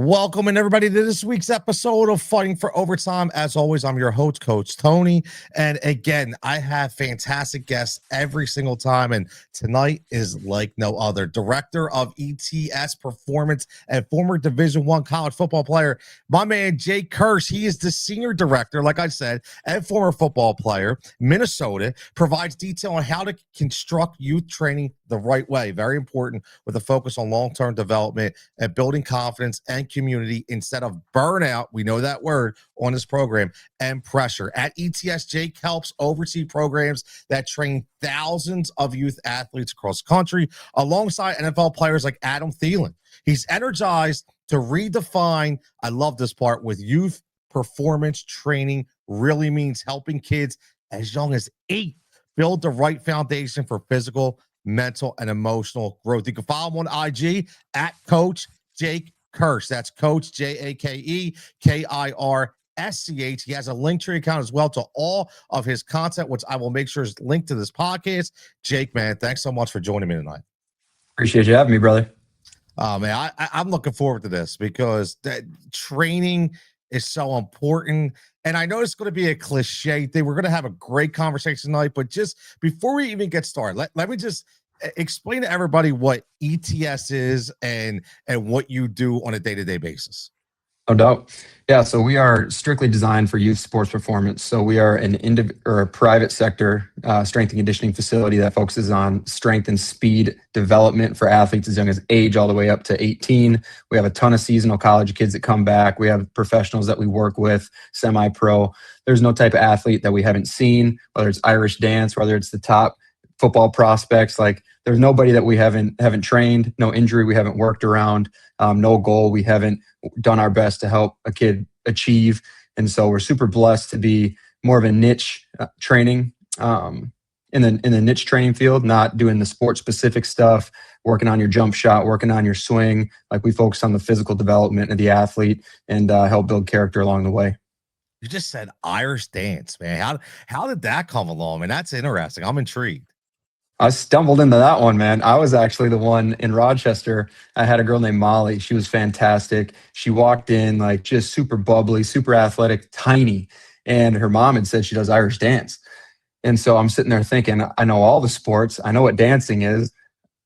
Welcome and everybody to this week's episode of Fighting for Overtime. As always, I'm your host, Coach Tony. And again, I have fantastic guests every single time. And tonight is like no other. Director of ETS Performance and former Division I college football player, my man, Jake Kirsch. He is the senior director, like I said, and former football player. Minnesota provides detail on how to construct youth training the right way. Very important, with a focus on long-term development and building confidence and community instead of burnout. We know that word on this program, and pressure. At ETS, Jake helps oversee programs that train thousands of youth athletes across the country alongside NFL players like Adam Thielen. He's energized to redefine, I love this part, with youth performance training really means helping kids as young as 8 build the right foundation for physical, mental, and emotional growth. You can follow him on IG at Coach Jake Kirsch. That's Coach JakeKirsch. He has a Linktree account as well to all of his content, which I will make sure is linked to this podcast. Jake, man, thanks so much for joining me tonight. Appreciate you having me, brother. Man, I'm looking forward to this because that training is so important. And I know it's going to be a cliche thing. We're going to have a great conversation tonight, but just before we even get started, let me just explain to everybody what ETS is and what you do on a day-to-day basis. No doubt. Yeah, so we are strictly designed for youth sports performance. So we are a private sector strength and conditioning facility that focuses on strength and speed development for athletes as young as age all the way up to 18. We have a ton of seasonal college kids that come back. We have professionals that we work with, semi-pro. There's no type of athlete that we haven't seen, whether it's Irish dance, whether it's the top football prospects. Like, there's nobody that we haven't trained, no injury we haven't worked around, no goal we haven't done our best to help a kid achieve. And so we're super blessed to be more of a niche training in the niche training field, not doing the sport specific stuff, working on your jump shot, working on your swing. Like, we focus on the physical development of the athlete and help build character along the way. You just said Irish dance, man. How did that come along? Man, that's interesting. I'm intrigued. I stumbled into that one, man. I was actually the one in Rochester. I had a girl named Molly. She was fantastic. She walked in like just super bubbly, super athletic, tiny. And her mom had said she does Irish dance. And so I'm sitting there thinking, I know all the sports. I know what dancing is.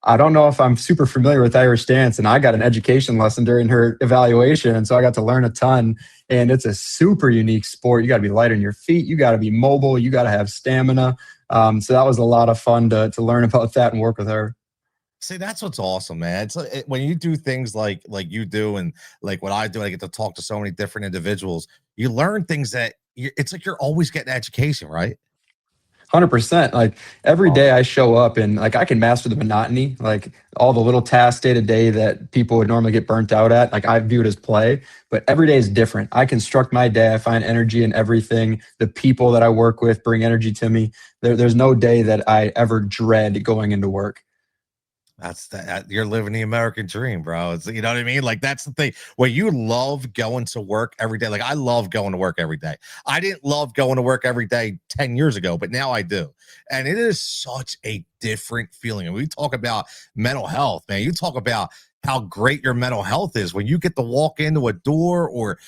I don't know if I'm super familiar with Irish dance. And I got an education lesson during her evaluation. And so I got to learn a ton. And it's a super unique sport. You got to be light on your feet. You got to be mobile. You got to have stamina. So that was a lot of fun to learn about that and work with her. See, that's what's awesome, man. It's when you do things like you do and like what I do, I get to talk to so many different individuals. You learn things that it's like you're always getting education, right? 100%. Like, every day I show up and like I can master the monotony, like all the little tasks day to day that people would normally get burnt out at. Like, I view it as play, but every day is different. I construct my day. I find energy in everything. The people that I work with bring energy to me. There's no day that I ever dread going into work. That's that. You're living the American dream, bro. It's, you know what I mean? Like, that's the thing. Well, you love going to work every day. Like, I love going to work every day. I didn't love going to work every day 10 years ago, but now I do. And it is such a different feeling. And we talk about mental health, man. You talk about how great your mental health is when you get to walk into a door or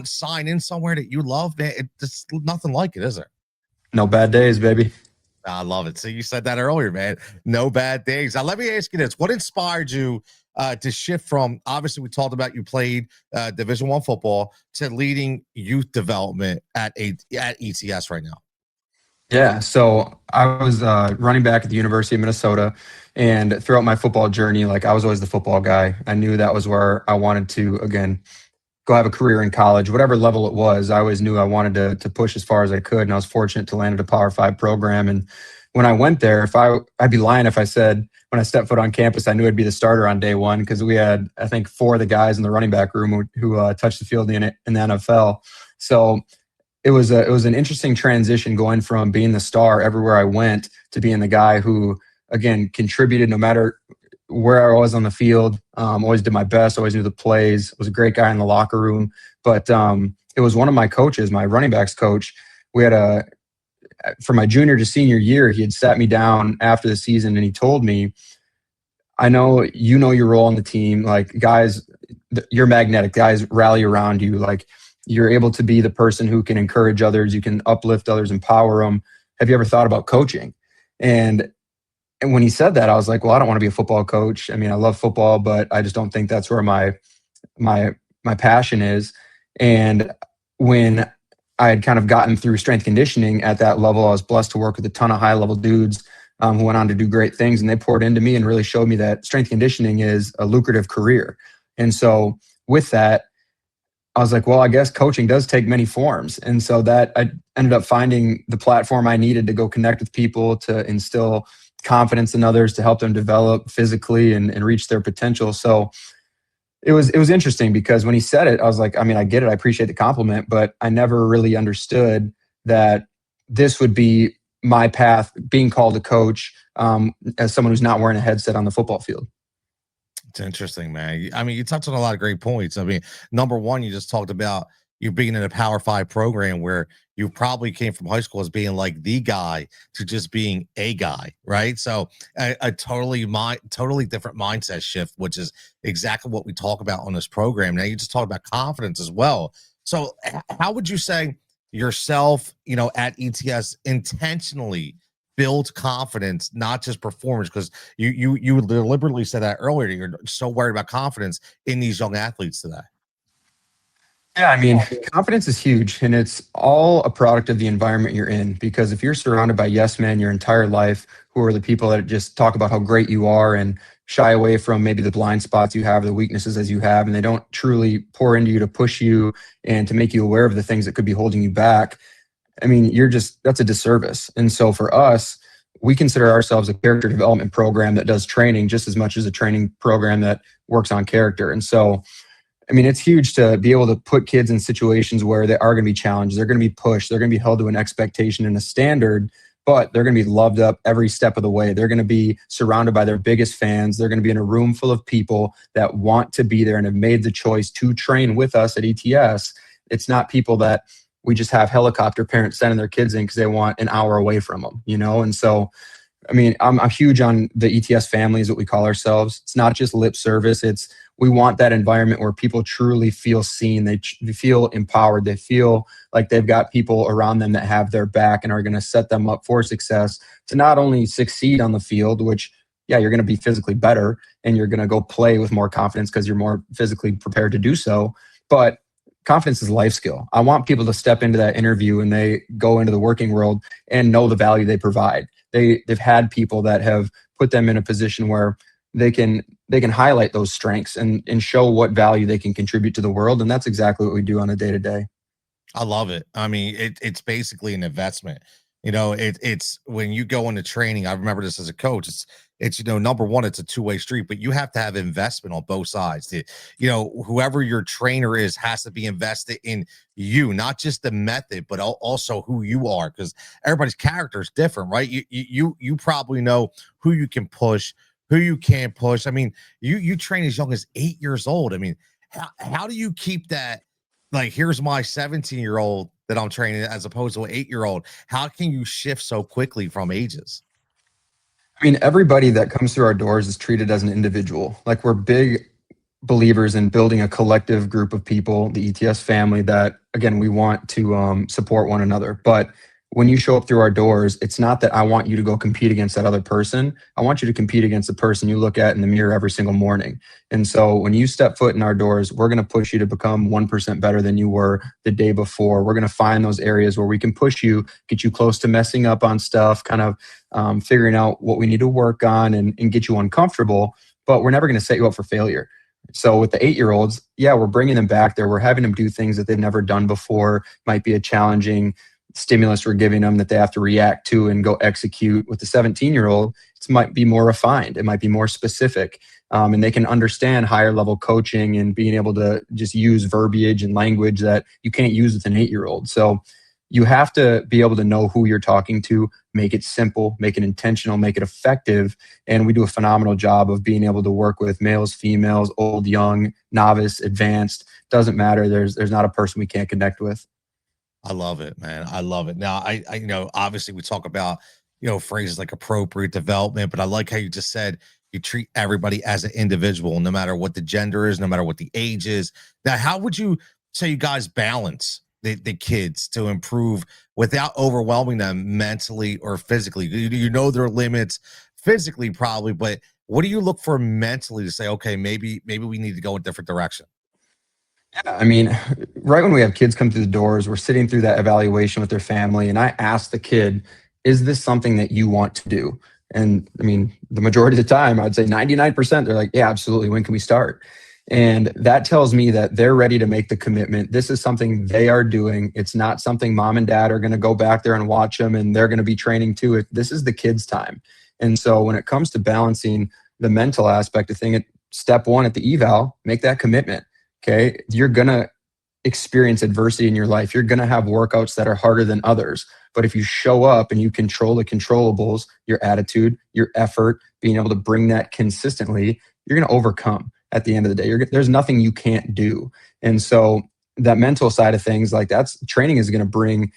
sign in somewhere that you love, man. It's nothing like it, is there? No bad days, baby. I love it. So you said that earlier, man. No bad days. Now, let me ask you this. What inspired you to shift from, obviously, we talked about you played Division I football to leading youth development at ETS right now? Yeah, so I was running back at the University of Minnesota, and throughout my football journey, like, I was always the football guy. I knew that was where I wanted to, again, go have a career in college, whatever level it was. I always knew I wanted to push as far as I could, and I was fortunate to land at a Power 5 program. And when I went there, I'd be lying if I said when I stepped foot on campus, I knew I'd be the starter on day one, because we had, I think, 4 of the guys in the running back room who touched the field in the NFL. So it was an interesting transition going from being the star everywhere I went to being the guy who, again, contributed no matter where I was on the field. Always did my best, always knew the plays, was a great guy in the locker room. But it was one of my coaches, my running backs coach. We had for my junior to senior year, he had sat me down after the season and he told me, I know you know your role on the team. Like guys, you're magnetic. Guys rally around you. Like you're able to be the person who can encourage others. You can uplift others, empower them. Have you ever thought about coaching? And and when he said that, I was like, well, I don't want to be a football coach. I mean, I love football, but I just don't think that's where my my passion is. And when I had kind of gotten through strength conditioning at that level, I was blessed to work with a ton of high level dudes who went on to do great things, and they poured into me and really showed me that strength conditioning is a lucrative career. And so with that, I was like, well, I guess coaching does take many forms. And so that I ended up finding the platform I needed to go connect with people, to instill confidence in others, to help them develop physically and reach their potential. So it was interesting because when he said it, I was like, I mean, I get it. I appreciate the compliment, but I never really understood that this would be my path, being called a coach, as someone who's not wearing a headset on the football field. It's interesting, man. I mean, you touched on a lot of great points. I mean, number one, you just talked about you being in a Power Five program where you probably came from high school as being like the guy to just being a guy, right? So a totally different mindset shift, which is exactly what we talk about on this program. Now you just talked about confidence as well. So how would you say yourself, at ETS intentionally build confidence, not just performance? Because you deliberately said that earlier. You're so worried about confidence in these young athletes today. Yeah, I mean, confidence is huge, and it's all a product of the environment you're in. Because if you're surrounded by yes men your entire life, who are the people that just talk about how great you are and shy away from maybe the blind spots you have, the weaknesses as you have, and they don't truly pour into you to push you and to make you aware of the things that could be holding you back, I mean, that's a disservice. And so for us, we consider ourselves a character development program that does training just as much as a training program that works on character. And so I mean, it's huge to be able to put kids in situations where they are going to be challenged. They're going to be pushed. They're going to be held to an expectation and a standard, but they're going to be loved up every step of the way. They're going to be surrounded by their biggest fans. They're going to be in a room full of people that want to be there and have made the choice to train with us at ETS. It's not people that we just have helicopter parents sending their kids in because they want an hour away from them, And so I mean, I'm huge on the ETS family, is what we call ourselves. It's not just lip service. We want that environment where people truly feel seen. They feel empowered. They feel like they've got people around them that have their back and are going to set them up for success, to not only succeed on the field, which, yeah, you're going to be physically better and you're going to go play with more confidence because you're more physically prepared to do so. But confidence is a life skill. I want people to step into that interview and they go into the working world and know the value they provide. They've had people that have put them in a position where they can highlight those strengths and show what value they can contribute to the world. And that's exactly what we do on a day-to-day. I love it. I mean, it's basically an investment. It's when you go into training. I remember this as a coach. It's number one, it's a two-way street, but you have to have investment on both sides. Whoever your trainer is has to be invested in you, not just the method, but also who you are, because everybody's character is different, right? You probably know who you can push, who you can't push. I mean, you train as young as 8 years old. I mean, how do you keep that? Like, here's my 17-year-old that I'm training as opposed to an 8-year-old. How can you shift so quickly from ages? I mean, everybody that comes through our doors is treated as an individual. Like, we're big believers in building a collective group of people, the ETS family, that, again, we want to support one another. But when you show up through our doors, it's not that I want you to go compete against that other person. I want you to compete against the person you look at in the mirror every single morning. And so when you step foot in our doors, we're going to push you to become 1% better than you were the day before. We're going to find those areas where we can push you, get you close to messing up on stuff, kind of figuring out what we need to work on and get you uncomfortable. But we're never going to set you up for failure. So with the 8-year-olds, yeah, we're bringing them back there. We're having them do things that they've never done before. Might be a challenging stimulus we're giving them that they have to react to and go execute. With the 17-year-old, it might be more refined. It might be more specific. And they can understand higher level coaching and being able to just use verbiage and language that you can't use with an 8-year-old. So you have to be able to know who you're talking to, make it simple, make it intentional, make it effective. And we do a phenomenal job of being able to work with males, females, old, young, novice, advanced. Doesn't matter. There's not a person we can't connect with. I love it, man. I love it. Now, obviously we talk about, phrases like appropriate development, but I like how you just said you treat everybody as an individual, no matter what the gender is, no matter what the age is. Now, how would you say you guys balance the kids to improve without overwhelming them mentally or physically? You know their limits physically, probably, but what do you look for mentally to say, okay, maybe we need to go in a different direction? Yeah, I mean, right when we have kids come through the doors, we're sitting through that evaluation with their family, and I ask the kid, is this something that you want to do? And I mean, the majority of the time, I'd say 99%, they're like, yeah, absolutely. When can we start? And that tells me that they're ready to make the commitment. This is something they are doing. It's not something mom and dad are going to go back there and watch them and they're going to be training too. This is the kids' time. And so when it comes to balancing the mental aspect of thing, step one at the eval, make that commitment. Okay. You're going to experience adversity in your life. You're going to have workouts that are harder than others. But if you show up and you control the controllables, your attitude, your effort, being able to bring that consistently, you're going to overcome at the end of the day. There's nothing you can't do. And so that mental side of things, like that's training is going to bring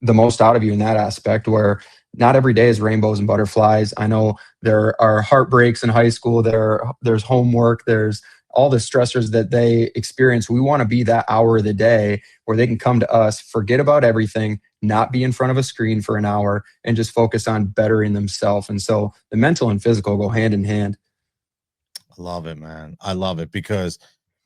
the most out of you in that aspect, where not every day is rainbows and butterflies. I know there are heartbreaks in high school. There's homework. There's all the stressors that they experience. We want to be that hour of the day where they can come to us, forget about everything, not be in front of a screen for an hour, and just focus on bettering themselves. And so the mental and physical go hand in hand. I love it, man. I love it because,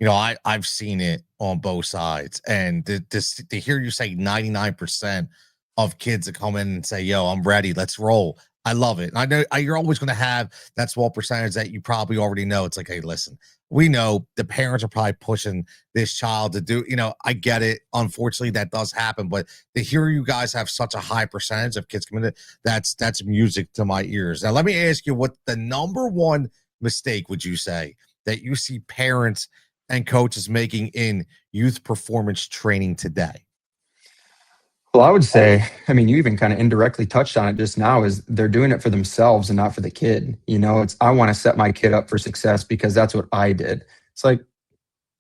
I've seen it on both sides. And to hear you say 99% of kids that come in and say, yo, I'm ready, let's roll. I love it. And I know you're always going to have that small percentage that you probably already know. It's like, hey, listen, we know the parents are probably pushing this child to do, I get it. Unfortunately, that does happen. But to hear you guys have such a high percentage of kids coming in, that's music to my ears. Now, let me ask you, what the number one mistake would you say that you see parents and coaches making in youth performance training today? Well, I would say, I mean, you even kind of indirectly touched on it just now, is they're doing it for themselves and not for the kid. I want to set my kid up for success because that's what I did. It's like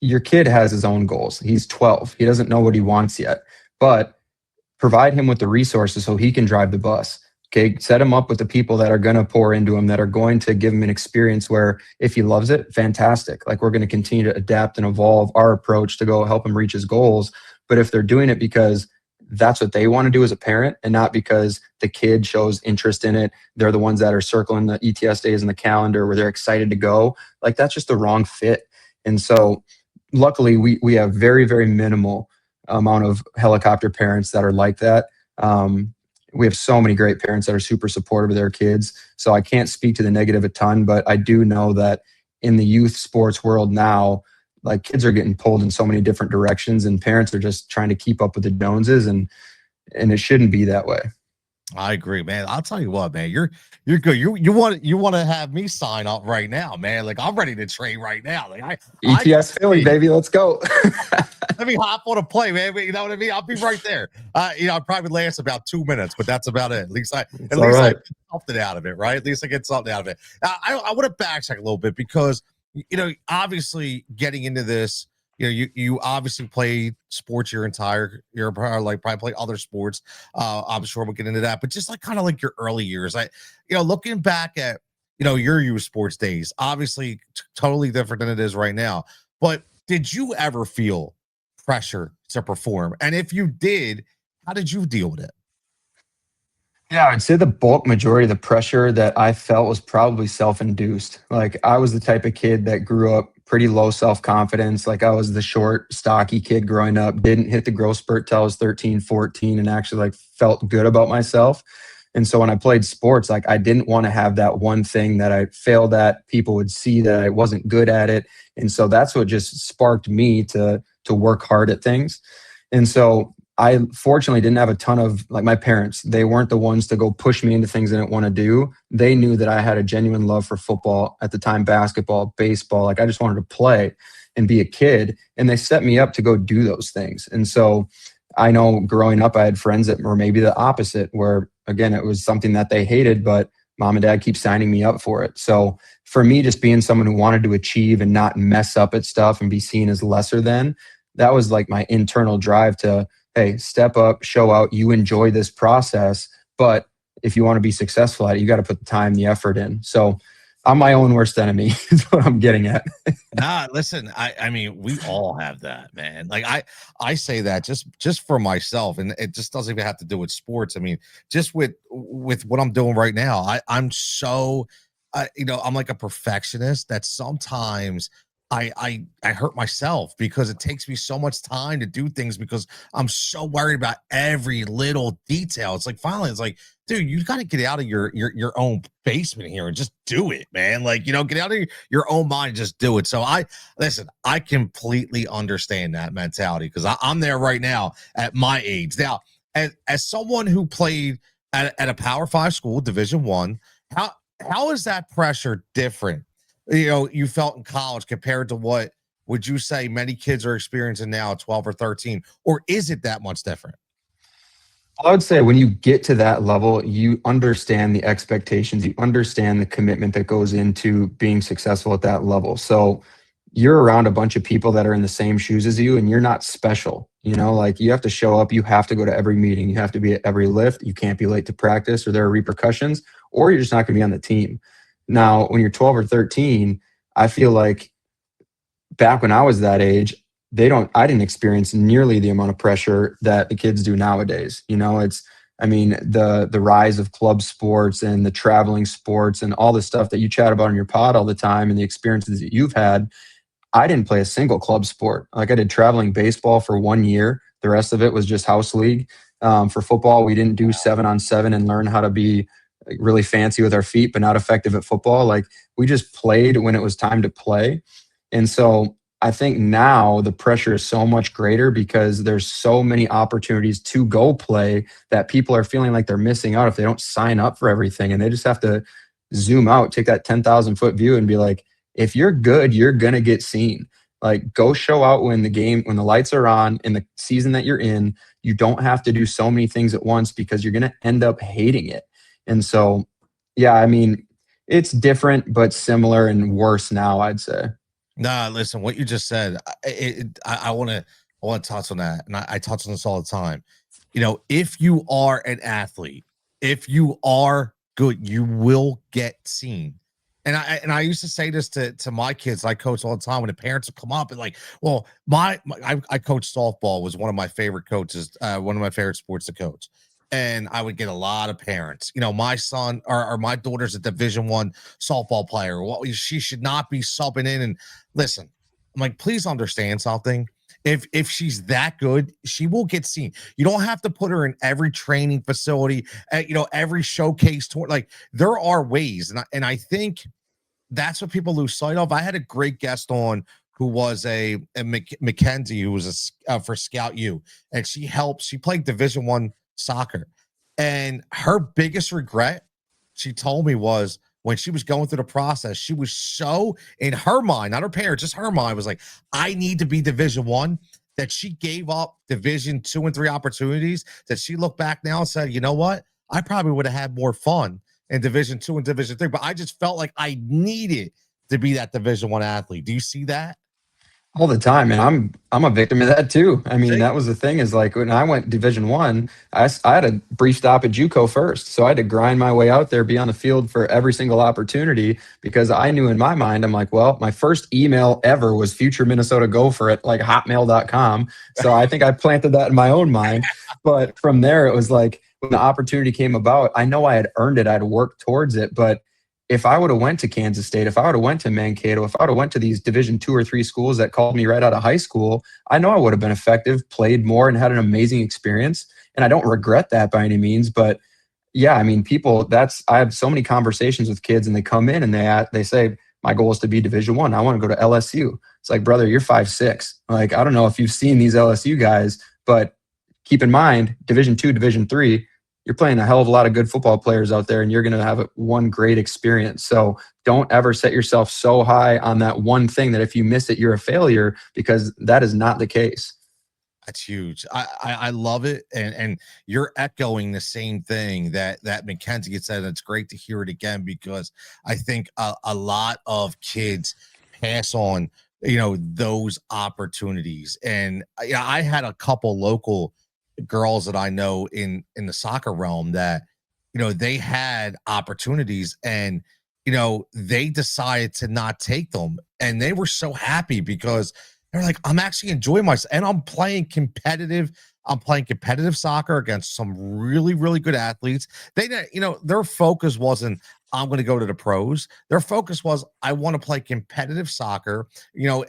your kid has his own goals. He's 12. He doesn't know what he wants yet, but provide him with the resources so he can drive the bus. Okay. Set him up with the people that are going to pour into him, that are going to give him an experience where if he loves it, fantastic. Like, we're going to continue to adapt and evolve our approach to go help him reach his goals. But if they're doing it because that's what they want to do as a parent and not because the kid shows interest in it, they're the ones that are circling the ETS days in the calendar where they're excited to go, like, that's just the wrong fit. And so luckily we have very, very minimal amount of helicopter parents that are like that. We have so many great parents that are super supportive of their kids. So I can't speak to the negative a ton, but I do know that in the youth sports world now, like, kids are getting pulled in so many different directions and parents are just trying to keep up with the Joneses, and it shouldn't be that way. I agree, man. I'll tell you what, man, you're good. You want to have me sign up right now, man. Like, I'm ready to train right now. Like, ETS Philly, baby, let's go. Let me hop on a play, man. You know what I mean? I'll be right there. I'll probably last about 2 minutes, but that's about it. At least I get something out of it, right? At least I get something out of it. I want to backtrack a little bit because, obviously getting into this, you obviously played sports your entire, like, probably play other sports. I'm sure we'll get into that, but just like kind of like your early years, looking back at, your youth sports days, obviously totally different than it is right now. But did you ever feel pressure to perform? And if you did, how did you deal with it? Yeah, I'd say the bulk majority of the pressure that I felt was probably self-induced. Like, I was the type of kid that grew up pretty low self-confidence. Like, I was the short, stocky kid growing up, didn't hit the growth spurt till I was 13, 14, and actually, like, felt good about myself. And so when I played sports, like, I didn't want to have that one thing that I failed at. People would see that I wasn't good at it. And so that's what just sparked me to work hard at things. And so I fortunately didn't have a ton of, like, my parents, they weren't the ones to go push me into things I didn't want to do. They knew that I had a genuine love for football at the time, basketball, baseball. Like, I just wanted to play and be a kid. And they set me up to go do those things. And so I know growing up, I had friends that were maybe the opposite, where, again, it was something that they hated, but mom and dad keep signing me up for it. So for me, just being someone who wanted to achieve and not mess up at stuff and be seen as lesser than, that was like my internal drive to, hey, step up, show out, you enjoy this process. But if you want to be successful at it, you got to put the time, the effort in. So I'm my own worst enemy is what I'm getting at. Nah, listen, I mean, we all have that, man. Like I say that just for myself, and it just doesn't even have to do with sports. I mean, just with what I'm doing right now, I'm so I'm like a perfectionist that sometimes I hurt myself because it takes me so much time to do things because I'm so worried about every little detail. It's like finally, it's like, dude, you got to get out of your own basement here and just do it, man. Like, get out of your own mind and just do it. So I completely understand that mentality because I'm there right now at my age. Now, as someone who played at a Power Five school, Division One, how is that pressure different? You felt in college compared to what would you say many kids are experiencing now at 12 or 13, or is it that much different? I would say when you get to that level, you understand the expectations, you understand the commitment that goes into being successful at that level. So you're around a bunch of people that are in the same shoes as you, and you're not special. Like you have to show up, you have to go to every meeting, you have to be at every lift, you can't be late to practice, or there are repercussions, or you're just not going to be on the team. Now, when you're 12 or 13, I feel like back when I was that age, I didn't experience nearly the amount of pressure that the kids do nowadays. The rise of club sports and the traveling sports and all the stuff that you chat about in your pod all the time and the experiences that you've had. I didn't play a single club sport. Like I did traveling baseball for 1 year. The rest of it was just house league. For football, we didn't do 7-on-7 and learn how to be really fancy with our feet, but not effective at football. Like we just played when it was time to play. And so I think now the pressure is so much greater because there's so many opportunities to go play that people are feeling like they're missing out if they don't sign up for everything. And they just have to zoom out, take that 10,000 foot view and be like, if you're good, you're going to get seen. Like go show out when the lights are on in the season that you're in. You don't have to do so many things at once because you're going to end up hating it. And so, yeah, I mean, it's different, but similar and worse now, I'd say. Nah, listen, what you just said, I want to touch on that, and I touch on this all the time. If you are an athlete, if you are good, you will get seen. And I used to say this to my kids. I coach all the time when the parents would come up and like, well, I coached softball, was one of my favorite coaches, one of my favorite sports to coach. And I would get a lot of parents. My son or my daughter's a Division One softball player. Well, she should not be subbing in. And listen, I'm like, please understand something. If she's that good, she will get seen. You don't have to put her in every training facility, every showcase tour. Like there are ways, and I think that's what people lose sight of. I had a great guest on who was a Mackenzie, who was for Scout U, and she played Division One soccer, and her biggest regret, she told me, was when she was going through the process, she was so in her mind, not her parents, just her mind was like, I need to be Division One, that she gave up Division Two and Three opportunities, that she looked back now and said, you know what, I probably would have had more fun in Division Two and Division Three, but I just felt like I needed to be that Division One athlete. Do you see that? All the time, and I'm a victim of that too. I mean, See? that was the thing, is like when I went Division One, I had a brief stop at JUCO first, so I had to grind my way out there, be on the field for every single opportunity, because I knew in my mind, I'm like, well, my first email ever was future Minnesota Gopher at like hotmail.com. So I think I planted that in my own mind. But from there, it was like when the opportunity came about, I know I had earned it, I'd worked towards it, but if I would have went to Kansas State, if I would have went to Mankato, if I would have went to these Division Two or Three schools that called me right out of high school, I know I would have been effective, played more, and had an amazing experience. And I don't regret that by any means. But yeah, I mean, I have so many conversations with kids, and they come in and they say, my goal is to be Division One. I want to go to LSU. It's like, brother, you're 5'6". Like, I don't know if you've seen these LSU guys, but keep in mind, Division Two, Division Three, you're playing a hell of a lot of good football players out there, and you're going to have one great experience. So don't ever set yourself so high on that one thing that if you miss it, you're a failure, because that is not the case. That's huge. I love it, and you're echoing the same thing that Mackenzie had said. And it's great to hear it again, because I think a lot of kids pass on those opportunities. And I had a couple local girls that I know in the soccer realm that they had opportunities, and they decided to not take them, and they were so happy because they're like, I'm actually enjoying myself, and I'm playing competitive. I'm playing competitive soccer against some really, really good athletes. Their focus wasn't, I'm going to go to the pros. Their focus was, I want to play competitive soccer,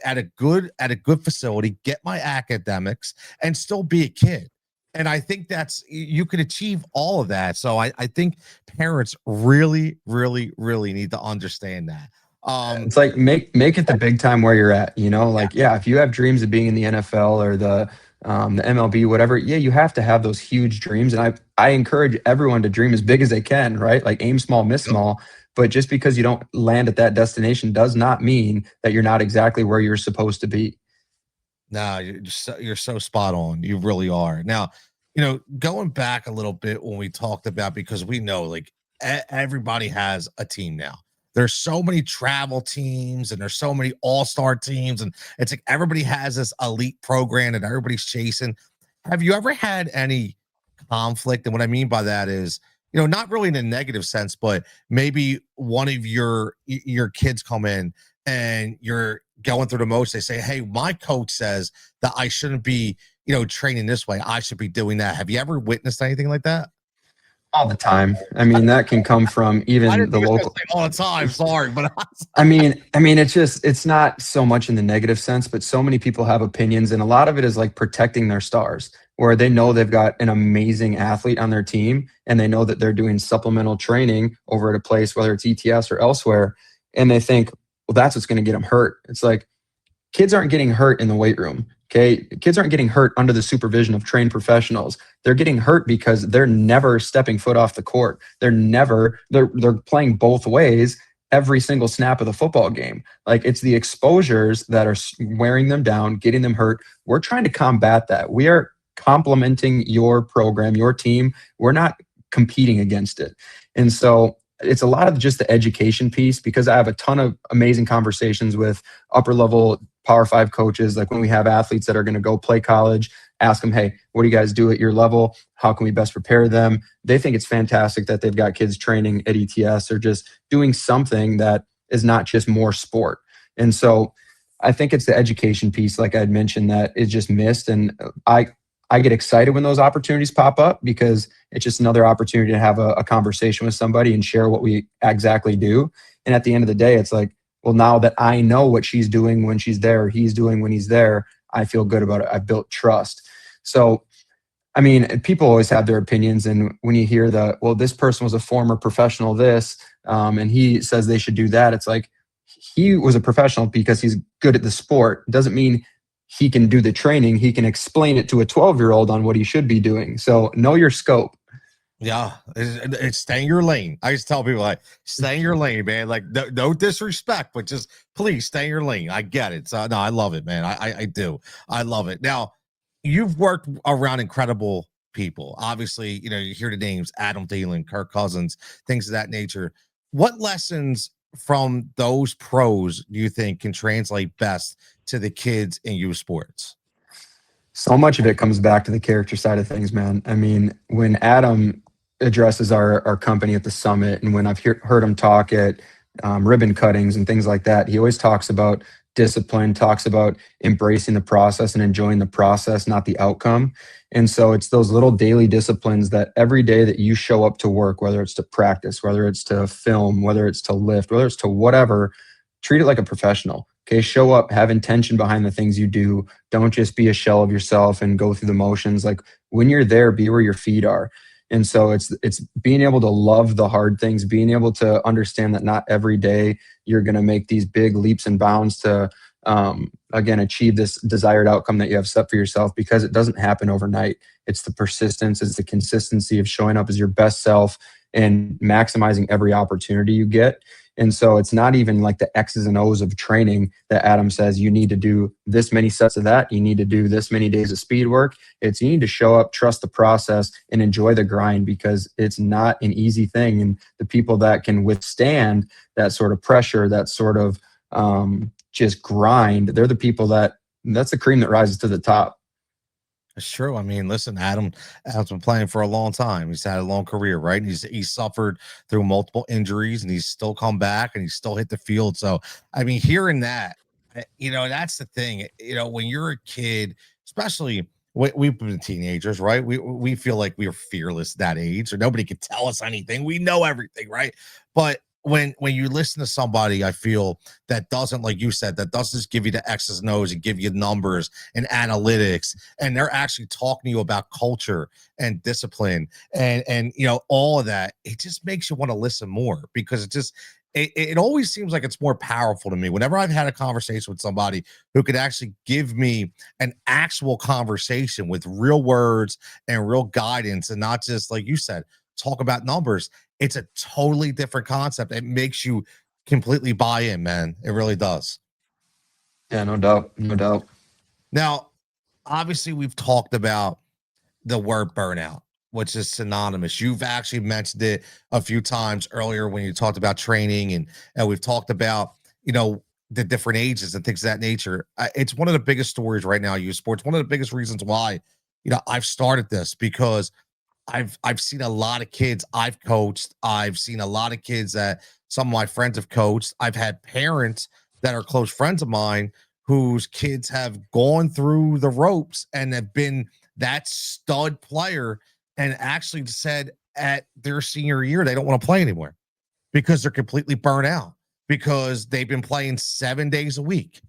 at a good facility, get my academics, and still be a kid. And I think you can achieve all of that. So I think parents really, really, really need to understand that. It's like make it the big time where you're at, like, yeah, if you have dreams of being in the NFL or the MLB, whatever, yeah, you have to have those huge dreams. And I encourage everyone to dream as big as they can, right? Like aim small, miss small. But just because you don't land at that destination does not mean that you're not exactly where you're supposed to be. No, you're so spot on. You really are. Now, going back a little bit when we talked about, because we know like everybody has a team now. There's so many travel teams and there's so many all-star teams, and it's like everybody has this elite program and everybody's chasing. Have you ever had any conflict? And what I mean by that is, not really in a negative sense, but maybe one of your kids come in and you're going through the most. They say, hey, my coach says that I shouldn't be, training this way. I should be doing that. Have you ever witnessed anything like that? All the time. I mean, that can come from I even didn't the think it was local. say all the time. Sorry, but I mean, it's not so much in the negative sense, but so many people have opinions, and a lot of it is like protecting their stars, where they know they've got an amazing athlete on their team, and they know that they're doing supplemental training over at a place, whether it's ETS or elsewhere, and they think, well, that's what's going to get them hurt. It's like, kids aren't getting hurt in the weight room. Okay. Kids aren't getting hurt under the supervision of trained professionals. They're getting hurt because they're never stepping foot off the court. They're playing both ways every single snap of the football game. Like, it's the exposures that are wearing them down, getting them hurt. We're trying to combat that. We are complementing your program, your team. We're not competing against it. And so it's a lot of just the education piece, because I have a ton of amazing conversations with upper level Power 5 coaches. Like when we have athletes that are going to go play college, ask them, hey, what do you guys do at your level? How can we best prepare them? They think it's fantastic that they've got kids training at ETS or just doing something that is not just more sport. And so I think it's the education piece, like I had mentioned, that is just missed. And I get excited when those opportunities pop up, because it's just another opportunity to have a conversation with somebody and share what we exactly do. And at the end of the day, it's like, well, now that I know what she's doing when she's there, he's doing when he's there, I feel good about it. I've built trust. So, I mean, people always have their opinions. And when you hear well, this person was a former professional, and he says they should do that, it's like, he was a professional because he's good at the sport. Doesn't mean he can do the training. He can explain it to a 12-year-old on what he should be doing. So know your scope. yeah, it's stay in your lane. I just tell people, like, stay in your lane, man. Like, no disrespect, but just please stay in your lane. I get it. So no, I love it, man. I do. I love it. Now, you've worked around incredible people. Obviously, you hear the names Adam Thielen, Kirk Cousins, things of that nature. What lessons from those pros do you think can translate best to the kids in youth sports? So much of it comes back to the character side of things, man. I mean, when Adam addresses our company at the summit, and when I've heard him talk at ribbon cuttings and things like that, he always talks about discipline, talks about embracing the process and enjoying the process, not the outcome. And so it's those little daily disciplines that every day that you show up to work, whether it's to practice, whether it's to film, whether it's to lift, whether it's to whatever, treat it like a professional. Okay, show up, have intention behind the things you do. Don't just be a shell of yourself and go through the motions. Like, when you're there, be where your feet are. And so it's being able to love the hard things, being able to understand that not every day you're going to make these big leaps and bounds to, again, achieve this desired outcome that you have set for yourself, because it doesn't happen overnight. It's the persistence, it's the consistency of showing up as your best self and maximizing every opportunity you get. And so it's not even like the X's and O's of training that Adam says you need to do this many sets of that, you need to do this many days of speed work. It's you need to show up, trust the process, and enjoy the grind, because it's not an easy thing. And the people that can withstand that sort of pressure, that sort of just grind, they're the people that's the cream that rises to the top. It's true. I mean, listen, Adam's been playing for a long time. He's had a long career, right? And he's suffered through multiple injuries, and he's still come back, and he's still hit the field. So, I mean, hearing that, that's the thing. When you're a kid, especially we've been teenagers, right? We feel like we are fearless at that age, or nobody can tell us anything. We know everything, right? But when you listen to somebody, I feel that doesn't, like you said, that doesn't just give you the X's and O's and give you numbers and analytics, and they're actually talking to you about culture and discipline and all of that. It just makes you want to listen more, because it always seems like it's more powerful to me whenever I've had a conversation with somebody who could actually give me an actual conversation with real words and real guidance, and not just, like you said, talk about numbers. It's a totally different concept. It makes you completely buy in, man. It really does. Yeah, no doubt, no doubt. Now, obviously, we've talked about the word burnout, which is synonymous. You've actually mentioned it a few times earlier when you talked about training, and we've talked about, the different ages and things of that nature. It's one of the biggest stories right now, youth sports. One of the biggest reasons why, I've started this, because I've seen a lot of kids I've coached. I've seen a lot of kids that some of my friends have coached. I've had parents that are close friends of mine whose kids have gone through the ropes and have been that stud player, and actually said at their senior year they don't want to play anymore because they're completely burnt out, because they've been playing 7 days a week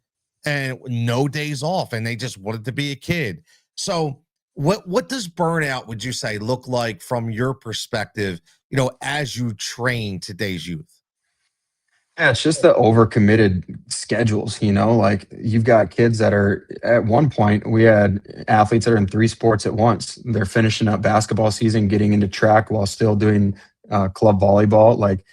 and no days off, and they just wanted to be a kid. So what does burnout, would you say, look like from your perspective, as you train today's youth? Yeah, it's just the overcommitted schedules, like you've got kids that are at one point, we had athletes that are in three sports at once. They're finishing up basketball season, getting into track while still doing club volleyball. Like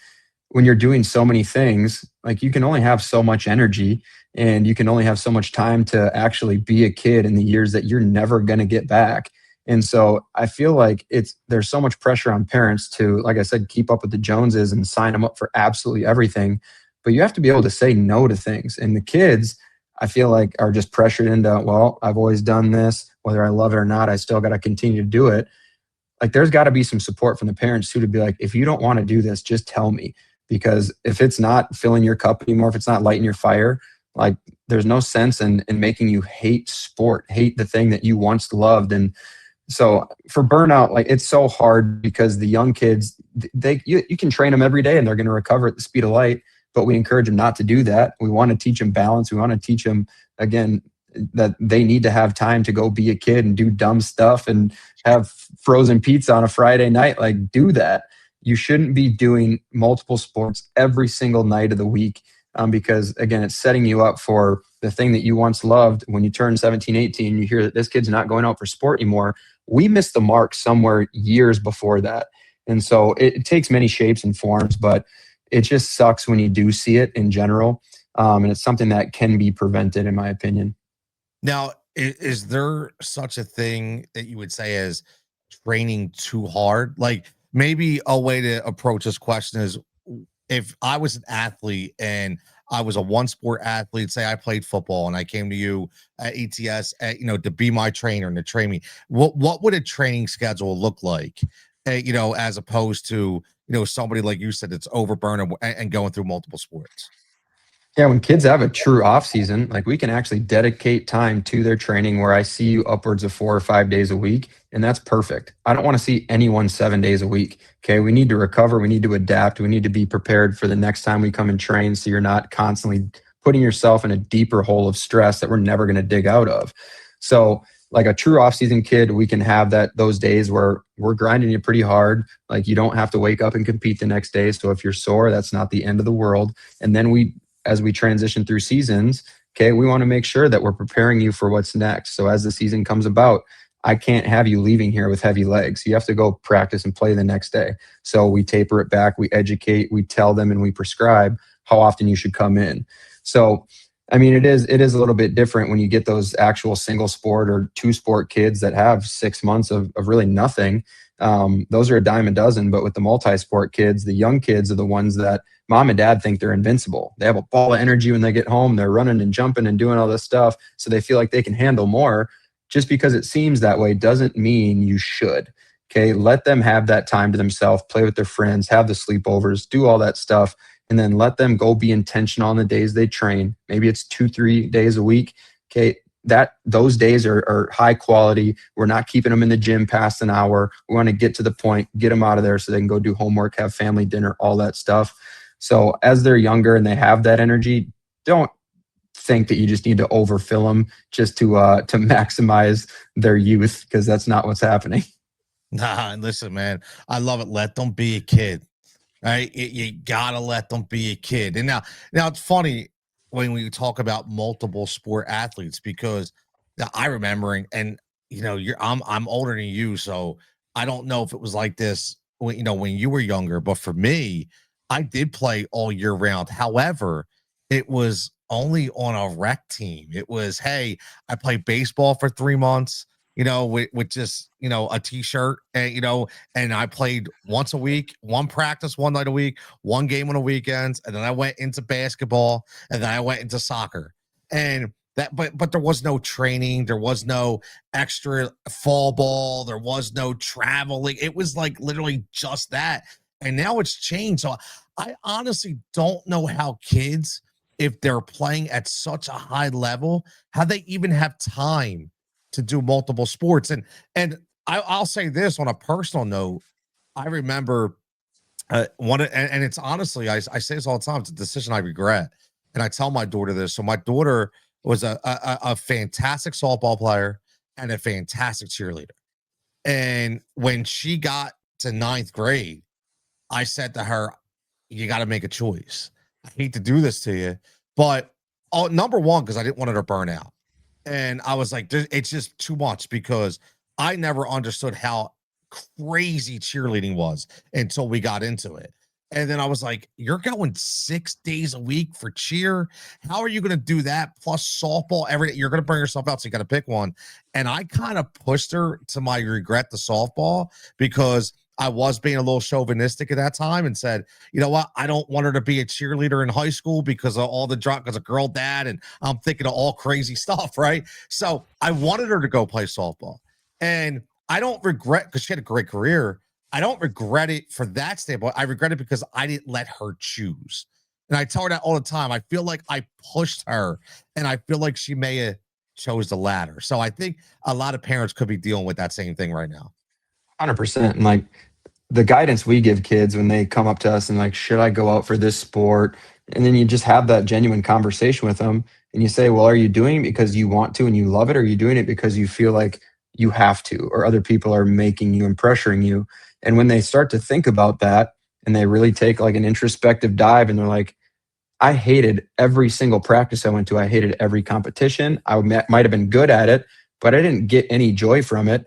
when you're doing so many things, like you can only have so much energy and you can only have so much time to actually be a kid in the years that you're never going to get back. And so I feel like there's so much pressure on parents to, like I said, keep up with the Joneses and sign them up for absolutely everything. But you have to be able to say no to things. And the kids, I feel like, are just pressured into, well, I've always done this, whether I love it or not, I still got to continue to do it. Like there's got to be some support from the parents too, to be like, if you don't want to do this, just tell me. Because if it's not filling your cup anymore, if it's not lighting your fire, like there's no sense in making you hate sport, hate the thing that you once loved. And so for burnout, like it's so hard because the young kids, you can train them every day and they're going to recover at the speed of light, but we encourage them not to do that. We want to teach them balance. We want to teach them, again, that they need to have time to go be a kid and do dumb stuff and have frozen pizza on a Friday night. Like do that. You shouldn't be doing multiple sports every single night of the week, because again, it's setting you up for the thing that you once loved. When you turn 17, 18, you hear that this kid's not going out for sport anymore. We missed the mark somewhere years before that. And so it takes many shapes and forms, but it just sucks when you do see it in general. And it's something that can be prevented, in my opinion. Now, is there such a thing that you would say as training too hard? Like maybe a way to approach this question is, if I was an athlete and I was a one sport athlete, say I played football and I came to you at ETS, to be my trainer and to train me, what would a training schedule look like? As opposed to, somebody like you said, that's overburn and going through multiple sports. Yeah, when kids have a true off season, like we can actually dedicate time to their training where I see you upwards of 4 or 5 days a week, and that's perfect. I don't want to see anyone 7 days a week. Okay, we need to recover, we need to adapt, we need to be prepared for the next time we come and train, so you're not constantly putting yourself in a deeper hole of stress that we're never going to dig out of. So like a true off-season kid, we can have those days where we're grinding you pretty hard. Like you don't have to wake up and compete the next day. So if you're sore, that's not the end of the world. And then as we transition through seasons, okay, we want to make sure that we're preparing you for what's next. So as the season comes about, I can't have you leaving here with heavy legs. You have to go practice and play the next day. So we taper it back, we educate, we tell them, and we prescribe how often you should come in. So, I mean, it is a little bit different when you get those actual single sport or two sport kids that have 6 months of really nothing. Those are a dime a dozen. But with the multi-sport kids, the young kids are the ones that mom and dad think they're invincible. They have a ball of energy when they get home. They're running and jumping and doing all this stuff. So they feel like they can handle more. just because it seems that way doesn't mean you should. Okay, let them have that time to themselves, play with their friends, have the sleepovers, do all that stuff, and then let them go be intentional on the days they train. Maybe it's 2-3 days a week. Okay, those days are high quality. We're not keeping them in the gym past an hour. We want to get to the point, get them out of there so they can go do homework, have family dinner, all that stuff. So as they're younger and they have that energy, don't think that you just need to overfill them just to maximize their youth, because that's not what's happening. Nah, and listen, man, I love it. Let them be a kid, right? You gotta let them be a kid. And now it's funny when we talk about multiple sport athletes, because now I remembering, and I'm older than you, so I don't know if it was like this when you were younger, but for me, I did play all year round. However, it was only on a rec team. It was, hey, I played baseball for 3 months, with just, a t-shirt, and I played once a week, one practice, one night a week, one game on the weekends. And then I went into basketball, and then I went into soccer. And but there was no training. There was no extra fall ball. There was no traveling. It was like literally just that. And now it's changed. So I honestly don't know how kids, if they're playing at such a high level, how they even have time to do multiple sports. And I'll say this on a personal note. I remember and it's honestly, I say this all the time, it's a decision I regret. And I tell my daughter this. So my daughter was a fantastic softball player and a fantastic cheerleader. And when she got to ninth grade, I said to her, you got to make a choice. I hate to do this to you, but number one, because I didn't want her to burn out. And I was like, it's just too much, because I never understood how crazy cheerleading was until we got into it. And then I was like, you're going 6 days a week for cheer. How are you going to do that? Plus softball every day. You're going to burn yourself out. So you got to pick one. And I kind of pushed her to my regret, the softball, because I was being a little chauvinistic at that time and said, you know what? I don't want her to be a cheerleader in high school because of all the drop, because of girl dad. And I'm thinking of all crazy stuff, right? So I wanted her to go play softball. And I don't regret, because she had a great career. I don't regret it for that standpoint. I regret it because I didn't let her choose. And I tell her that all the time. I feel like I pushed her, and I feel like she may have chose the latter. So I think a lot of parents could be dealing with that same thing right now. 100%. And like, the guidance we give kids when they come up to us and like, should I go out for this sport? And then you just have that genuine conversation with them, and you say, well, are you doing it because you want to and you love it? Or are you doing it because you feel like you have to, or other people are making you and pressuring you? And when they start to think about that, and they really take like an introspective dive, and they're like, I hated every single practice I went to. I hated every competition. I might have been good at it, but I didn't get any joy from it.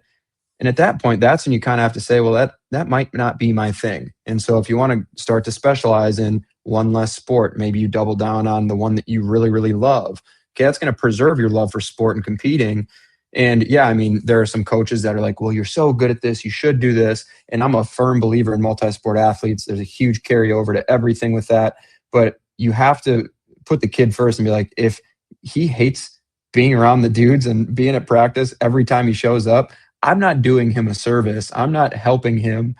And at that point, that's when you kind of have to say, well, that might not be my thing. And so if you want to start to specialize in one less sport, maybe you double down on the one that you really, really love. Okay, that's going to preserve your love for sport and competing. And yeah, I mean, there are some coaches that are like, well, you're so good at this, you should do this. And I'm a firm believer in multi-sport athletes. There's a huge carryover to everything with that. But you have to put the kid first and be like, if he hates being around the dudes and being at practice every time he shows up, I'm not doing him a service. I'm not helping him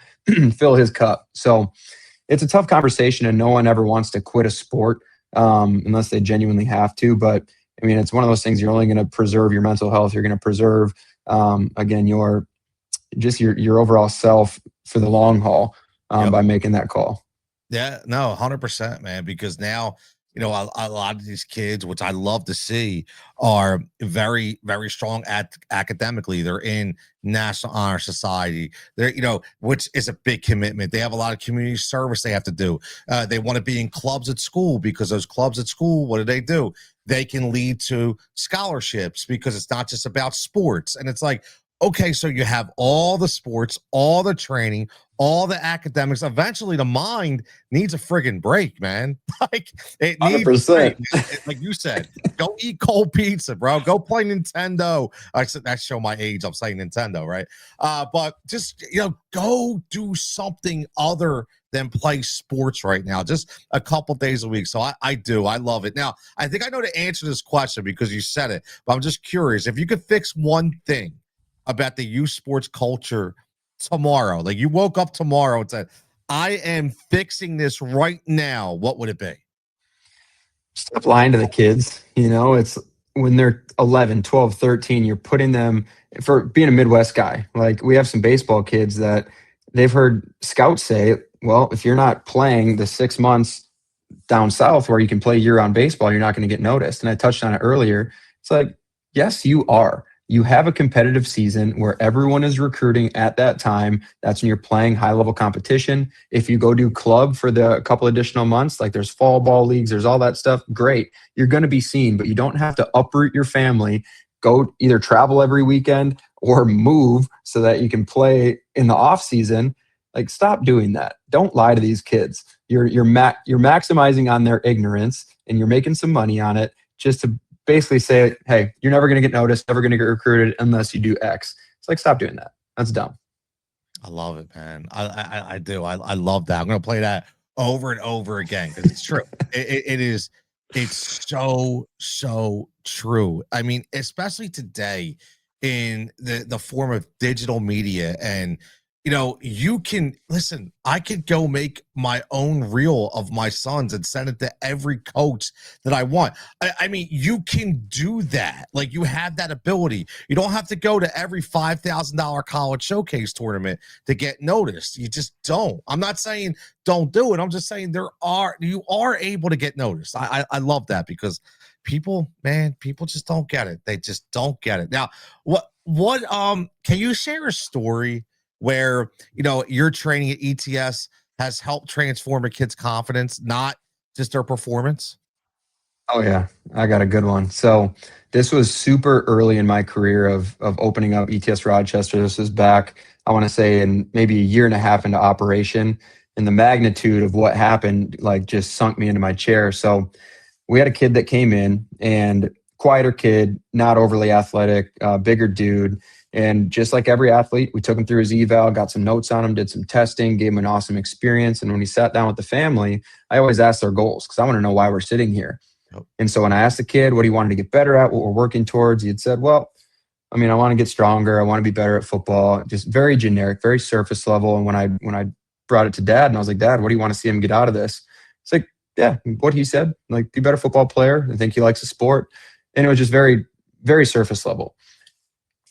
fill his cup. So it's a tough conversation, and no one ever wants to quit a sport unless they genuinely have to. But I mean, it's one of those things. You're only going to preserve your mental health. You're going to preserve, again, your overall self for the long haul by making that call. Yeah, no, 100%, man. Because now, a lot of these kids, which I love to see, are very, very strong academically. They're in National Honor Society. They're, which is a big commitment. They have a lot of community service they have to do. They want to be in clubs at school, because those clubs at school, what do? They can lead to scholarships, because it's not just about sports. And it's like, okay, so you have all the sports, all the training, all the academics. Eventually, the mind needs a friggin' break, man. Like it needs a break. 100%. Like you said, go eat cold pizza, bro. Go play Nintendo. I said that show my age. I'm saying Nintendo, right? But just go do something other than play sports right now. Just a couple days a week. So I love it. Now, I think I know the answer to this question because you said it, but I'm just curious if you could fix one thing about the youth sports culture tomorrow, like you woke up tomorrow and said, I am fixing this right now, what would it be? Stop lying to the kids. It's when they're 11, 12, 13, you're putting them, for being a Midwest guy, like we have some baseball kids that they've heard scouts say, well, if you're not playing the 6 months down south where you can play year-round baseball, you're not going to get noticed. And I touched on it earlier. It's like, yes, you are. You have a competitive season where everyone is recruiting at that time. That's when you're playing high-level competition. If you go do club for the couple additional months, like there's fall ball leagues, there's all that stuff, great. You're going to be seen, but you don't have to uproot your family, go either travel every weekend or move so that you can play in the off season. Like, stop doing that. Don't lie to these kids. You're maximizing on their ignorance, and you're making some money on it just to basically say, hey, you're never going to get noticed, never going to get recruited unless you do X. It's like, stop doing that. That's dumb. I love it, man. I do. I love that. I'm going to play that over and over again because it's true. It is. It's so true. I mean, especially today in the form of digital media, and you can listen. I could go make my own reel of my sons and send it to every coach that I want. I mean, you can do that. Like, you have that ability. You don't have to go to every $5,000 college showcase tournament to get noticed. You just don't. I'm not saying don't do it. I'm just saying you are able to get noticed. I love that because people just don't get it. They just don't get it. Now, what can you share a story where your training at ETS has helped transform a kid's confidence, not just their performance? Oh yeah, I got a good one. So this was super early in my career of opening up ETS Rochester. This was back, I want to say, in maybe a year and a half into operation, and the magnitude of what happened like just sunk me into my chair. So we had a kid that came in, and quieter kid, not overly athletic, bigger dude. And just like every athlete, we took him through his eval, got some notes on him, did some testing, gave him an awesome experience. And when he sat down with the family, I always asked their goals because I want to know why we're sitting here. Yep. And so when I asked the kid what he wanted to get better at, what we're working towards, he had said, well, I mean, I want to get stronger. I want to be better at football. Just very generic, very surface level. And when I brought it to Dad and I was like, Dad, what do you want to see him get out of this? It's like, yeah, what he said, like, be a better football player. I think he likes the sport. And it was just very, very surface level.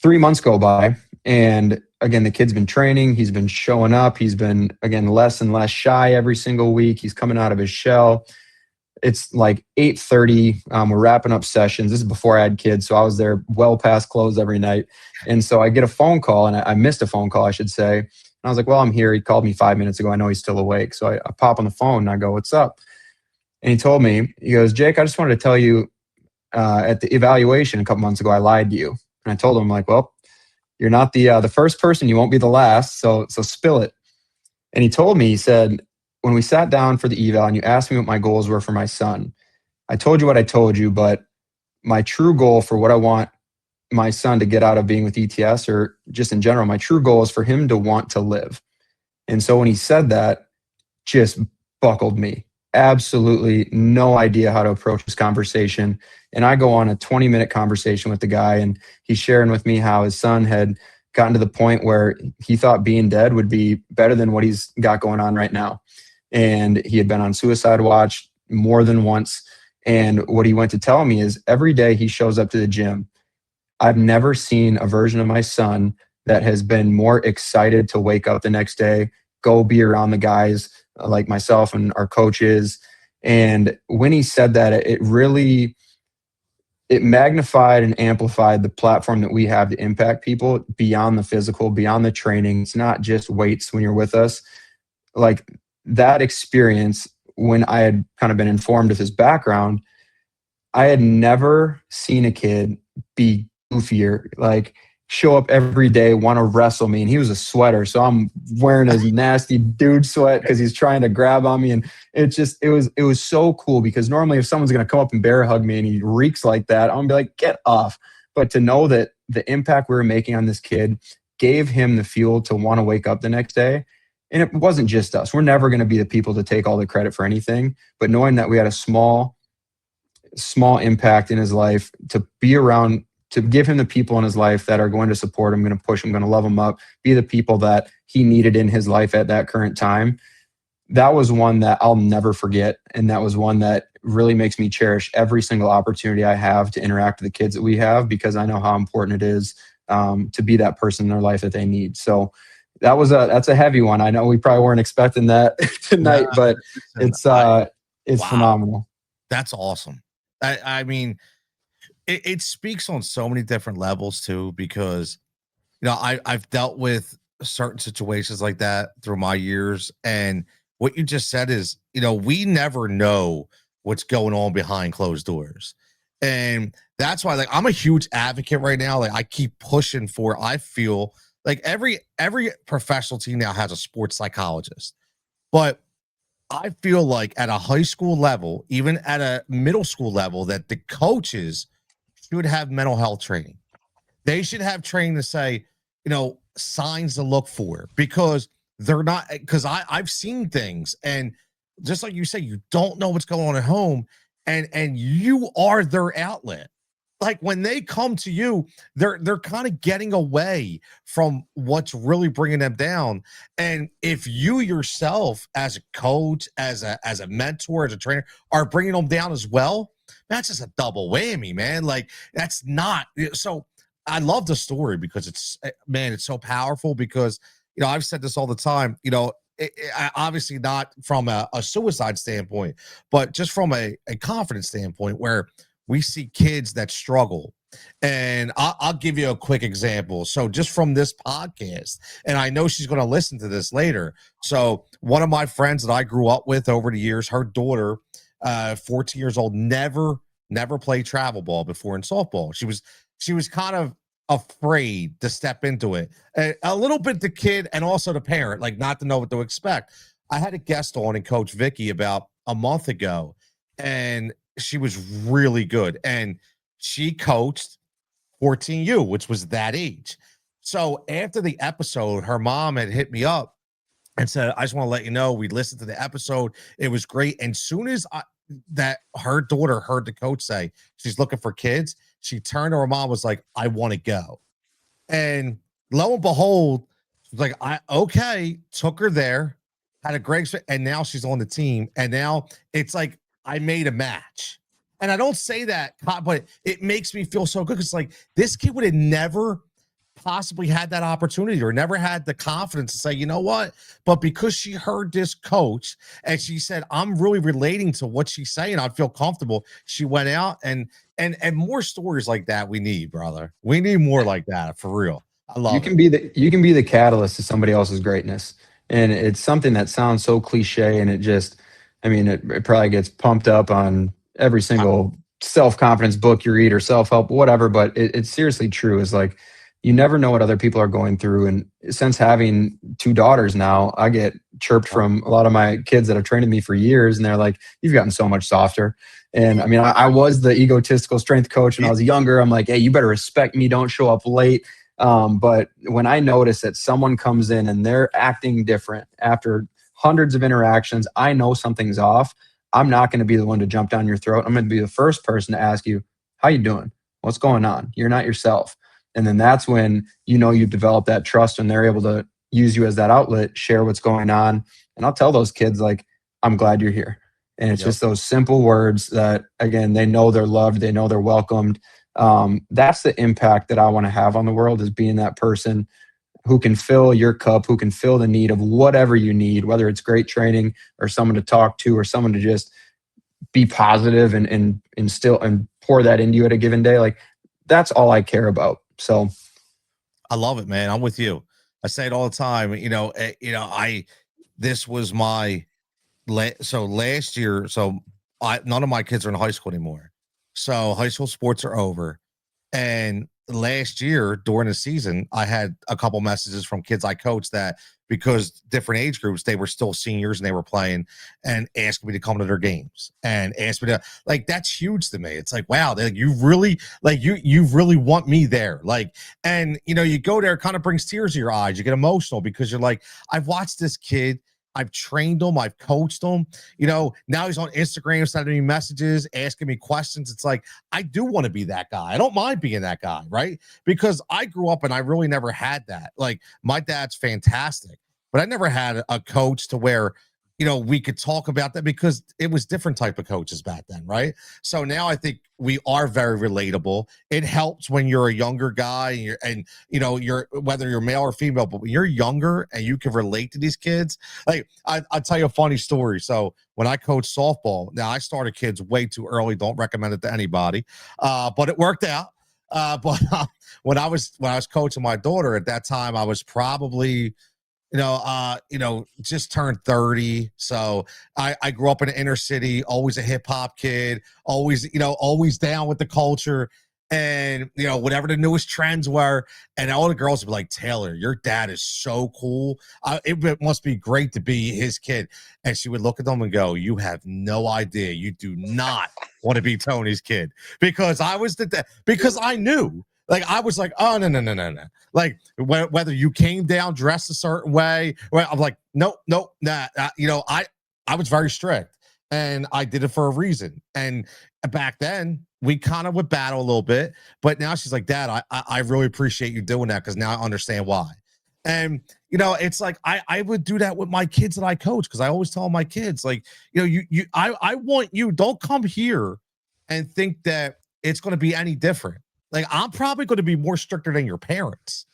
3 months go by, and again, the kid's been training. He's been showing up. He's been, again, less and less shy every single week. He's coming out of his shell. It's like 8:30. We're wrapping up sessions. This is before I had kids, so I was there well past close every night. And so I get a phone call, and I missed a phone call, I should say. And I was like, well, I'm here. He called me 5 minutes ago. I know he's still awake. So I pop on the phone, and I go, what's up? And he told me, he goes, Jake, I just wanted to tell you at the evaluation a couple months ago, I lied to you. And I told him, like, well, you're not the first person. You won't be the last. So spill it. And he told me, he said, when we sat down for the eval and you asked me what my goals were for my son, I told you what I told you, but my true goal for what I want my son to get out of being with ETS, or just in general, my true goal is for him to want to live. And so when he said that, just buckled me. Absolutely no idea how to approach this conversation. And I go on a 20-minute conversation with the guy, and he's sharing with me how his son had gotten to the point where he thought being dead would be better than what he's got going on right now. And he had been on suicide watch more than once. And what he went to tell me is every day he shows up to the gym, I've never seen a version of my son that has been more excited to wake up the next day, go be around the guys like myself and our coaches. And when he said that, it magnified and amplified the platform that we have to impact people beyond the physical, beyond the training. It's not just weights when you're with us. Like, that experience, when I had kind of been informed of his background, I had never seen a kid be goofier, like show up every day, want to wrestle me. And he was a sweater. So I'm wearing his nasty dude sweat because he's trying to grab on me. And it was so cool, because normally if someone's going to come up and bear hug me and he reeks like that, I'm going to be like, get off. But to know that the impact we were making on this kid gave him the fuel to want to wake up the next day. And it wasn't just us. We're never going to be the people to take all the credit for anything. But knowing that we had a small impact in his life, to be around, to give him the people in his life that are going to support him, going to push him, going to love him up, be the people that he needed in his life at that current time. That was one that I'll never forget. And that was one that really makes me cherish every single opportunity I have to interact with the kids that we have, because I know how important it is to be that person in their life that they need. So that's a heavy one. I know we probably weren't expecting that tonight, but it's wow. Phenomenal. That's awesome. I mean, it speaks on so many different levels too, because, you know, I've dealt with certain situations like that through my years. And what you just said is, you know, we never know what's going on behind closed doors. And that's why, like, I'm a huge advocate right now. Like, I keep pushing for, I feel like every professional team now has a sports psychologist, but I feel like at a high school level, even at a middle school level, that the coaches should have mental health training. They should have training to say, you know, signs to look for, because they're not, because I've seen things, and just like you say, you don't know what's going on at home, and you are their outlet. Like when they come to you, they're kind of getting away from what's really bringing them down. And if you yourself, as a coach, as a mentor, as a trainer, are bringing them down as well, that's just a double whammy, man. Like, that's not so. I love the story because it's so powerful, because, you know, I've said this all the time, you know, obviously not from a suicide standpoint, but just from a confidence standpoint, where we see kids that struggle. And I'll give you a quick example. So just from this podcast, and I know she's going to listen to this later. So one of my friends that I grew up with over the years, her daughter, 14 years old, never played travel ball before in softball. She was kind of afraid to step into it. A little bit the kid and also the parent, like not to know what to expect. I had a guest on and Coach Vicky about a month ago, and she was really good. And she coached 14U, which was that age. So after the episode, her mom had hit me up and said, I just want to let you know, we listened to the episode. It was great. And soon as that her daughter heard the coach say she's looking for kids, she turned to her mom, was like, I want to go. And lo and behold, she's like, okay, took her there, had a great, and now she's on the team. And now it's like, I made a match. And I don't say that, but it makes me feel so good. Because like, this kid would have never possibly had that opportunity, or never had the confidence to say, you know what? But because she heard this coach and she said, I'm really relating to what she's saying, I feel comfortable. She went out, and more stories like that we need, brother. We need more like that, for real. I love you can be the catalyst to somebody else's greatness. And it's something that sounds so cliche, and it probably gets pumped up on every single self-confidence book you read or self-help, whatever, but it's seriously true. Is like, you never know what other people are going through. And since having 2 daughters now, I get chirped from a lot of my kids that have trained me for years, and they're like, you've gotten so much softer. And I mean, I was the egotistical strength coach when I was younger. I'm like, hey, you better respect me, don't show up late. But when I notice that someone comes in and they're acting different after hundreds of interactions, I know something's off. I'm not going to be the one to jump down your throat. I'm going to be the first person to ask you, how you doing? What's going on? You're not yourself. And then that's when, you know, you develop that trust, and they're able to use you as that outlet, share what's going on. And I'll tell those kids, like, I'm glad you're here. And it's just those simple words that, again, they know they're loved. They know they're welcomed. That's the impact that I want to have on the world, is being that person who can fill your cup, who can fill the need of whatever you need, whether it's great training or someone to talk to or someone to just be positive and instill and pour that into you at a given day. Like, that's all I care about. So I love it, man. I'm with you. I say it all the time. This was my so last year. So none of my kids are in high school anymore. So high school sports are over, and last year during the season, I had a couple messages from kids I coached that because different age groups, they were still seniors and they were playing and asked me to come to their games and asked me to, like, that's huge to me. It's like, wow, like, you really, like, you really want me there. Like, and you go there, it kind of brings tears to your eyes. You get emotional because you're like, I've watched this kid. I've trained him. I've coached him. Now he's on Instagram sending me messages, asking me questions. It's like, I do want to be that guy. I don't mind being that guy, right? Because I grew up and I really never had that. Like, my dad's fantastic, but I never had a coach to where, we could talk about that because it was different type of coaches back then, right? So now I think we are very relatable. It helps when you're a younger guy and you're whether you're male or female, but when you're younger and you can relate to these kids. Like, I'll tell you a funny story. So when I coached softball, now I started kids way too early. Don't recommend it to anybody, but it worked out. But when I was coaching my daughter at that time, I was probably just turned 30. So I grew up in the inner city, always a hip hop kid, always down with the culture and, whatever the newest trends were. And all the girls would be like, Taylor, your dad is so cool. It must be great to be his kid. And she would look at them and go, you have no idea. You do not want to be Tony's kid because because I knew. Like, I was like, oh, no. Like, whether you came down dressed a certain way, I'm like, nope, nah. I was very strict and I did it for a reason. And back then, we kind of would battle a little bit. But now she's like, Dad, I really appreciate you doing that because now I understand why. And, it's like I would do that with my kids that I coach because I always tell my kids, like, I want you, don't come here and think that it's going to be any different. Like, I'm probably going to be more stricter than your parents.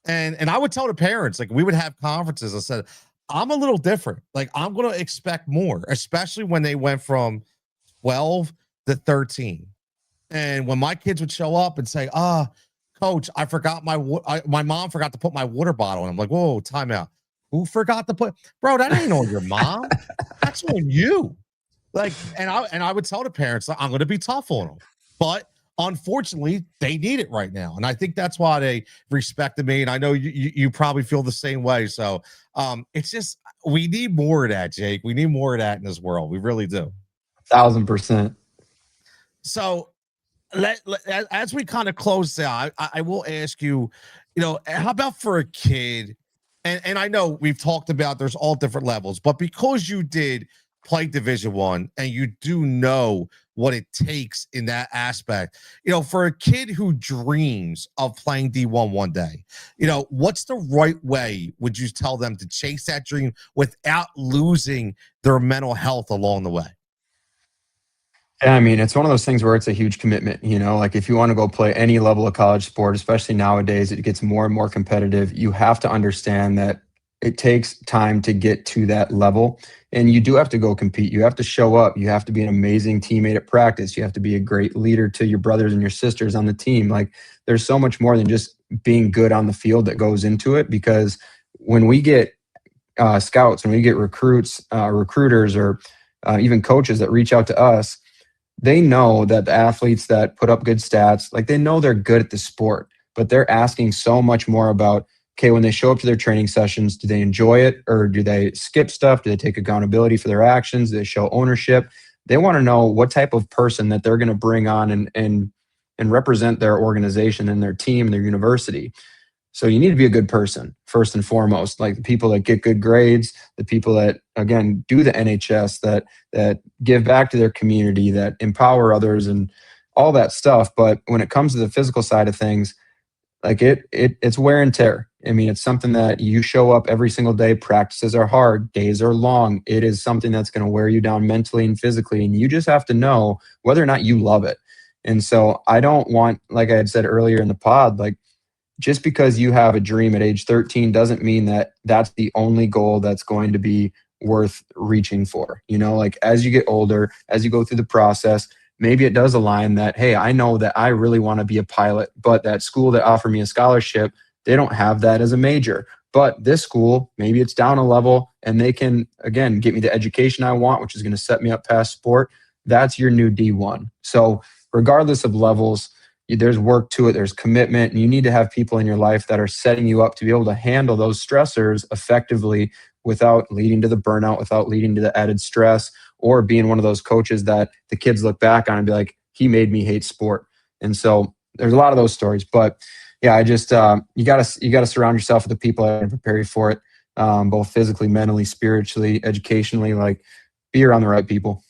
And I would tell the parents, like, we would have conferences. I said, I'm a little different. Like, I'm going to expect more, especially when they went from 12 to 13. And when my kids would show up and say, coach, I forgot my mom forgot to put my water bottle in. I'm like, whoa, time out. Who forgot to put, bro, that ain't on your mom. That's on you. Like, and I would tell the parents, like, I'm going to be tough on them. But unfortunately, they need it right now. And I think that's why they respected me. And I know you probably feel the same way. So it's just, we need more of that, Jake. We need more of that in this world. We really do. 1,000%. So as we kind of close out, I will ask you, how about for a kid? And I know we've talked about there's all different levels, but because you did play Division I and you do know what it takes in that aspect, for a kid who dreams of playing D1 one day, what's the right way would you tell them to chase that dream without losing their mental health along the way? Yeah, I mean, it's one of those things where it's a huge commitment, like if you want to go play any level of college sport, especially nowadays, it gets more and more competitive. You have to understand that it takes time to get to that level and you do have to go compete. You have to show up. You have to be an amazing teammate at practice. You have to be a great leader to your brothers and your sisters on the team. Like, there's so much more than just being good on the field that goes into it, because when we get scouts, when we get recruiters, or even coaches that reach out to us, they know that the athletes that put up good stats, like, they know they're good at the sport, but they're asking so much more about, okay, when they show up to their training sessions, do they enjoy it, or do they skip stuff? Do they take accountability for their actions? Do they show ownership? They want to know what type of person that they're going to bring on and represent their organization and their team, their university. So you need to be a good person, first and foremost, like the people that get good grades, the people that, again, do the NHS, that give back to their community, that empower others and all that stuff. But when it comes to the physical side of things, like it's wear and tear. I mean, it's something that you show up every single day. Practices are hard. Days are long. It is something that's going to wear you down mentally and physically. And you just have to know whether or not you love it. And so I don't want, like I had said earlier in the pod, like, just because you have a dream at age 13 doesn't mean that that's the only goal that's going to be worth reaching for. Like, as you get older, as you go through the process, maybe it does align that, hey, I know that I really want to be a pilot, but that school that offered me a scholarship, they don't have that as a major. But this school, maybe it's down a level and they can, again, get me the education I want, which is going to set me up past sport. That's your new D1. So regardless of levels, there's work to it, there's commitment, and you need to have people in your life that are setting you up to be able to handle those stressors effectively without leading to the burnout, without leading to the added stress, or being one of those coaches that the kids look back on and be like, he made me hate sport. And so there's a lot of those stories, but yeah, I just, you gotta surround yourself with the people that are prepare you for it, both physically, mentally, spiritually, educationally, like be around the right people.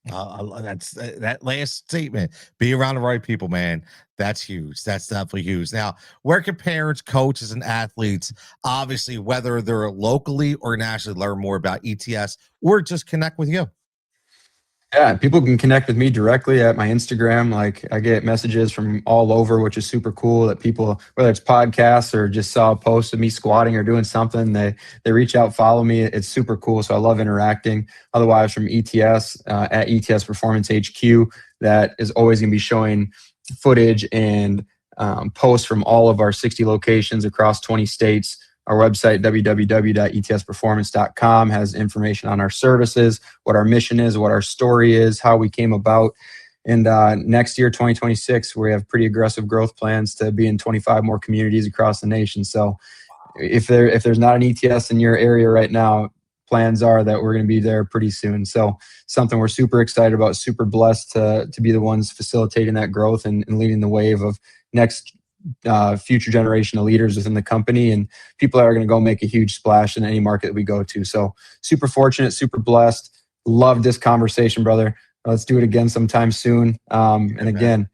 That's that last statement. Be around the right people, man. That's huge. That's definitely huge. Now, where can parents, coaches, and athletes, obviously, whether they're locally or nationally, learn more about ETS or just connect with you? Yeah, people can connect with me directly at my Instagram. Like I get messages from all over, which is super cool that people, whether it's podcasts or just saw a post of me squatting or doing something, they reach out, follow me. It's super cool. So I love interacting. Otherwise from ETS at ETS Performance HQ, that is always going to be showing footage and posts from all of our 60 locations across 20 states. Our website, www.etsperformance.com, has information on our services, what our mission is, what our story is, how we came about. And next year, 2026, we have pretty aggressive growth plans to be in 25 more communities across the nation. So if there's not an ETS in your area right now, plans are that we're going to be there pretty soon. So something we're super excited about, super blessed to be the ones facilitating that growth and leading the wave of next future generation of leaders within the company and people that are going to go make a huge splash in any market that we go to. So super fortunate, super blessed. Love this conversation, brother. Let's do it again sometime soon. And again,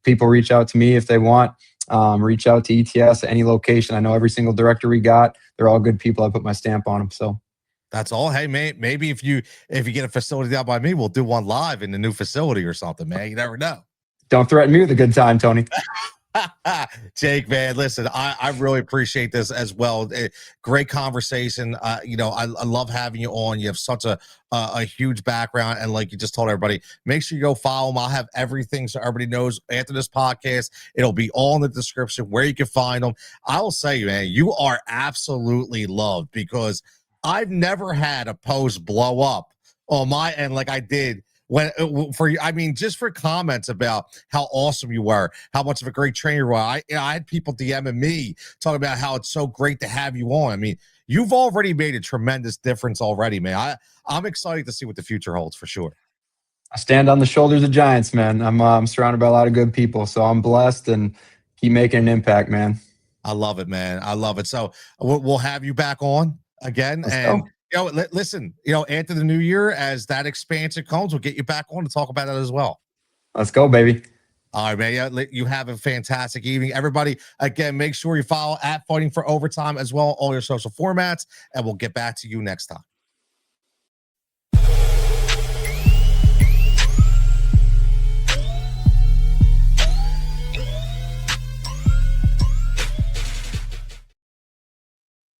people reach out to me if they want. Reach out to ETS at any location. I know every single director we got, they're all good people. I put my stamp on them. So That's all. Hey, man, maybe if you get a facility down by me, we'll do one live in the new facility or something, man. You never know. don't threaten me with a good time, Tony. Jake, man, listen, I really appreciate this as well. Great conversation. I love having you on. You have such a huge background, and like you just told everybody, make sure you go follow him. I'll have everything so everybody knows after this podcast. It'll be all in the description where you can find them. I will say, man, you are absolutely loved because I've never had a post blow up on my end like I did when for you. I mean, just for comments about how awesome you were, how much of a great trainer you were. I had people DMing me talking about how it's so great to have you on. I mean, you've already made a tremendous difference already, man. I'm excited to see what the future holds for sure. I stand on the shoulders of giants, man. I'm surrounded by a lot of good people, so I'm blessed and keep making an impact, man. I love it, man. I love it. So we'll have you back on again. Let's And go. listen, after the new year, as that expansion comes, we'll get you back on to talk about that as well. Let's go, baby. All right, man. Yeah, you have a fantastic evening. Everybody, again, make sure you follow at Fighting for Overtime as well, all your social formats, and we'll get back to you next time.